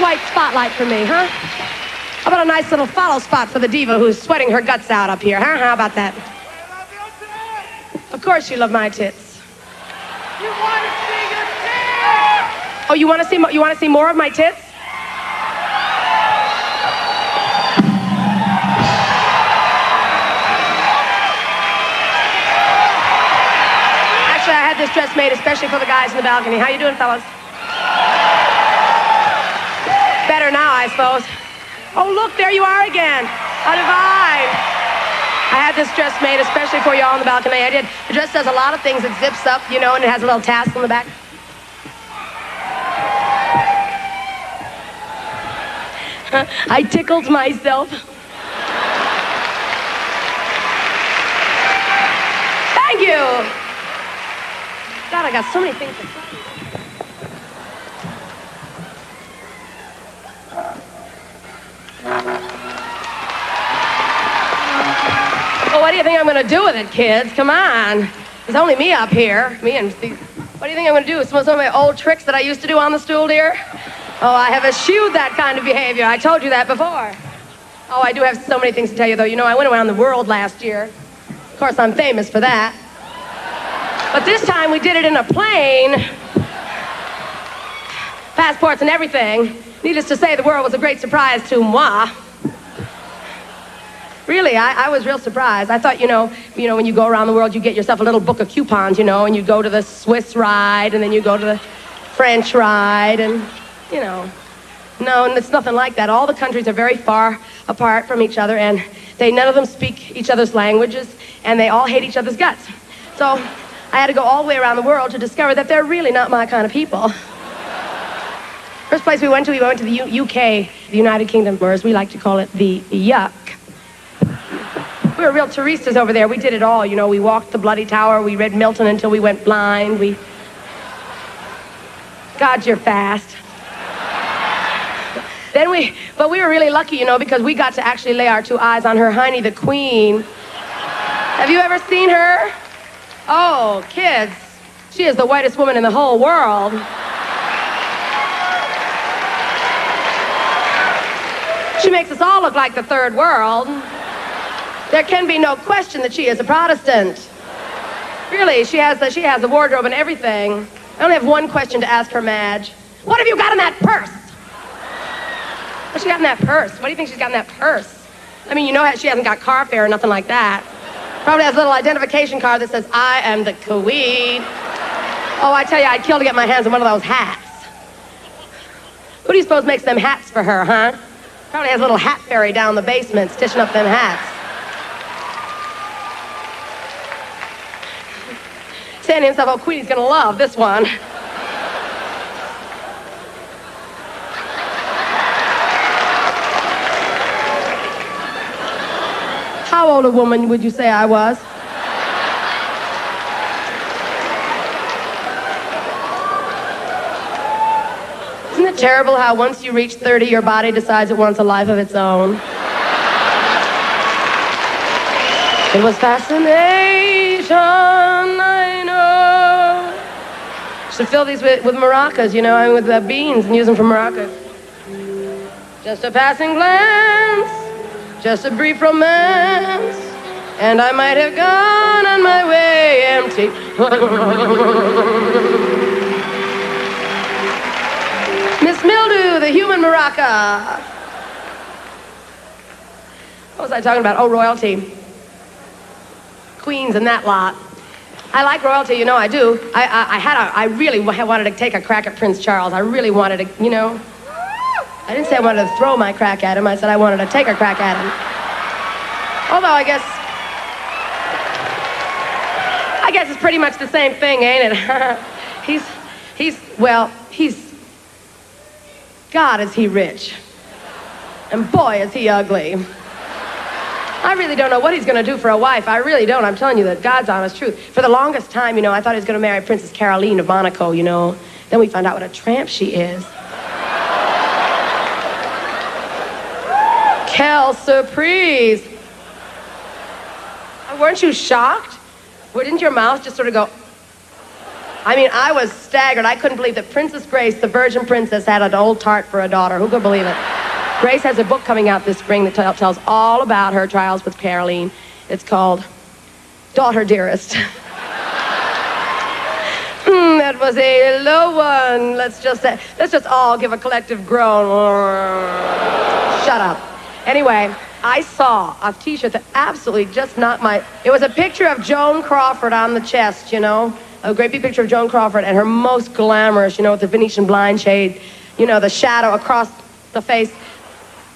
white spotlight for me, huh? How about a nice little follow spot for the diva who's sweating her guts out up here, huh? How about that? Of course you love my tits. You want to see your tits? Oh, you want to see more of my tits? Actually, I had this dress made especially for the guys in the balcony. How you doing, fellas? Better now, I suppose. Oh, look, there you are again. How divine. I had this dress made especially for you all on the balcony. I did. The dress does a lot of things. It zips up, you know, and it has a little tassel in the back. I tickled myself. Thank you. God, I got so many things to say. Well, what do you think I'm going to do with it, kids? Come on. There's only me up here. Me and Steve. What do you think I'm going to do with some of my old tricks that I used to do on the stool, dear? Oh, I have eschewed that kind of behavior. I told you that before. Oh, I do have so many things to tell you, though. You know, I went around the world last year. Of course, I'm famous for that. But this time we did it in a plane. Passports and everything. Needless to say, the world was a great surprise to moi. Really, I was real surprised. I thought, you know, when you go around the world, you get yourself a little book of coupons, you know, and you go to the Swiss ride, and then you go to the French ride, and, you know. No, and it's nothing like that. All the countries are very far apart from each other, and none of them speak each other's languages, and they all hate each other's guts. So I had to go all the way around the world to discover that they're really not my kind of people. First place we went to the UK, the United Kingdom, or as we like to call it, the yuck. We were real touristas over there. We did it all, you know. We walked the Bloody Tower. We read Milton until we went blind. God, you're fast. But we were really lucky, you know, because we got to actually lay our two eyes on Her Hiney the Queen. Have you ever seen her? Oh, kids, she is the whitest woman in the whole world. She makes us all look like the third world. There can be no question that she is a Protestant. Really, she has the wardrobe and everything. I only have one question to ask her, Madge. What have you got in that purse? What's she got in that purse? What do you think she's got in that purse? I mean, you know she hasn't got car fare or nothing like that. Probably has a little identification card that says, I am the Queen. Oh, I tell you, I'd kill to get my hands on one of those hats. Who do you suppose makes them hats for her, huh? Probably has a little hat fairy down the basement stitching up them hats. Saying to himself, oh, Queenie's gonna love this one. How old a woman would you say I was? Isn't it terrible how once you reach 30, your body decides it wants a life of its own? It was fascination, I know. Should fill these with maracas, you know, and with beans and use them for maracas. Just a passing glance, just a brief romance, and I might have gone on my way empty. Miss Mildew, the human maraca. What was I talking about? Oh, royalty. Queens and that lot. I like royalty, you know, I do. I really wanted to take a crack at Prince Charles. I really wanted to, you know. I didn't say I wanted to throw my crack at him. I said I wanted to take a crack at him. Although I guess it's pretty much the same thing, ain't it? God, is he rich. And boy, is he ugly. I really don't know what he's going to do for a wife. I really don't. I'm telling you the God's honest truth. For the longest time, you know, I thought he was going to marry Princess Caroline of Monaco, you know. Then we found out what a tramp she is. Quelle surprise. Weren't you shocked? Didn't your mouth just sort of go... I mean, I was staggered. I couldn't believe that Princess Grace, the Virgin Princess, had an old tart for a daughter. Who could believe it? Grace has a book coming out this spring that tells all about her trials with Caroline. It's called Daughter Dearest. That was a low one. Let's just all give a collective groan. Shut up. Anyway, I saw a t-shirt that absolutely just knocked my... It was a picture of Joan Crawford on the chest, you know? A great big picture of Joan Crawford and her most glamorous, you know, with the Venetian blind shade, you know, the shadow across the face,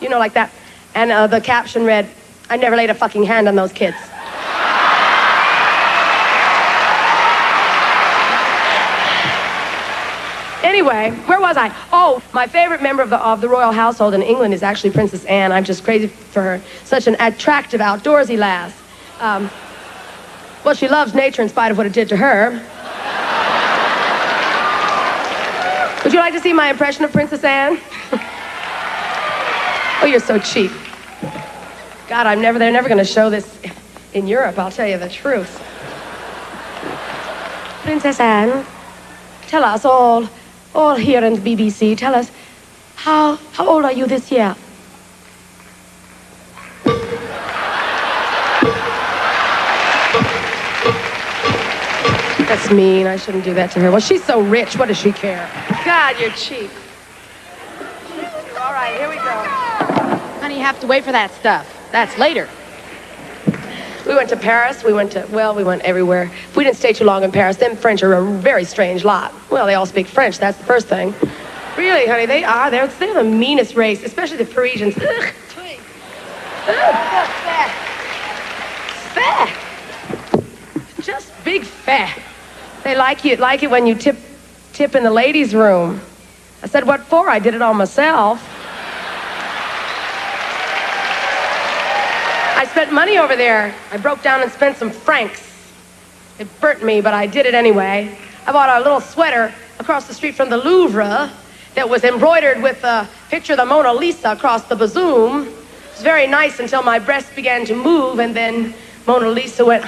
you know, like that. And the caption read, "I never laid a fucking hand on those kids." Anyway, where was I? Oh, my favorite member of the royal household in England is actually Princess Anne. I'm just crazy for her. Such an attractive, outdoorsy lass. Well, she loves nature in spite of what it did to her. Would you like to see my impression of Princess Anne? Oh, you're so cheap. God, they're never going to show this in Europe, I'll tell you the truth. Princess Anne, tell us all here in the BBC, tell us, how old are you this year? That's mean. I shouldn't do that to her. Well, she's so rich. What does she care? God, you're cheap. All right, here we go. Honey, you have to wait for that stuff. That's later. We went to Paris. We went everywhere. We didn't stay too long in Paris. Them French are a very strange lot. Well, they all speak French. That's the first thing. Really, honey, they are. They're the meanest race, especially the Parisians. Ugh. Fat. Just big fat. They like it when you tip in the ladies' room. I said, what for? I did it all myself. I spent money over there. I broke down and spent some francs. It burnt me, but I did it anyway. I bought a little sweater across the street from the Louvre that was embroidered with a picture of the Mona Lisa across the bosom. It was very nice until my breasts began to move, and then Mona Lisa went...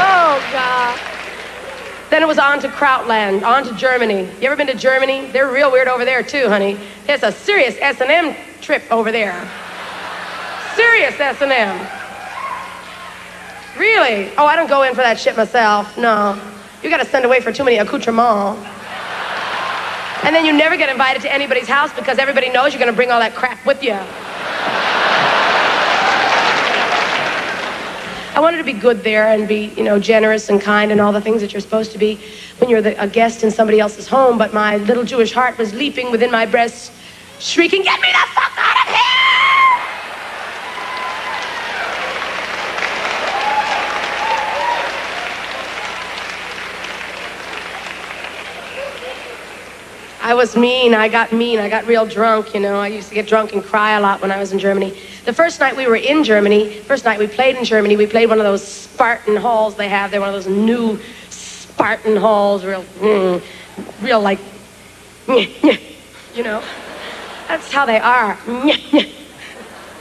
Oh, God. Then it was on to Krautland, on to Germany. You ever been to Germany? They're real weird over there, too, honey. There's a serious S&M trip over there. Serious S&M. Really? Oh, I don't go in for that shit myself. No. You gotta send away for too many accoutrements. And then you never get invited to anybody's house because everybody knows you're gonna bring all that crap with you. I wanted to be good there and be, you know, generous and kind and all the things that you're supposed to be when you're a guest in somebody else's home, but my little Jewish heart was leaping within my breast, shrieking, "Get me the fuck out of here!" I was mean. I got real drunk, you know. I used to get drunk and cry a lot when I was in Germany. The first night we were in Germany, first night we played in Germany, we played one of those Spartan halls they have. They're one of those new Spartan halls, real like, you know. That's how they are.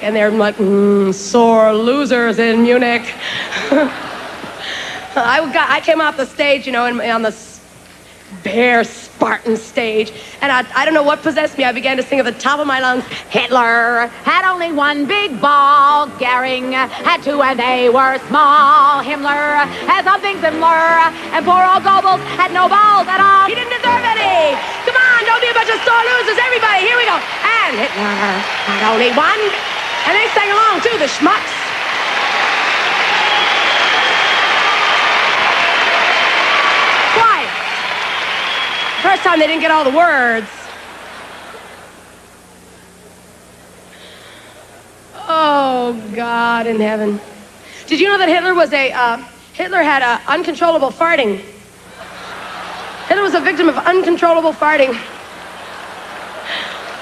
And they're like, sore losers in Munich. I came off the stage, you know, on the bare Spartan stage, and I don't know what possessed me. I began to sing at the top of my lungs, "Hitler had only one big ball, Goering had two and they were small. Himmler had something similar, and poor old Goebbels had no balls at all. He didn't deserve any. Come on, don't be a bunch of sore losers, everybody. Here we go. And Hitler had only one." And they sang along too, the schmucks. First time they didn't get all the words. Oh, God in heaven. Did you know that Hitler had uncontrollable farting? Hitler was a victim of uncontrollable farting.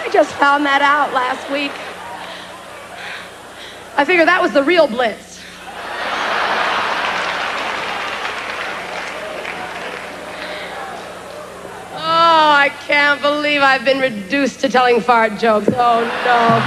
I just found that out last week. I figured that was the real Blitz. Oh, I can't believe I've been reduced to telling fart jokes. Oh, no.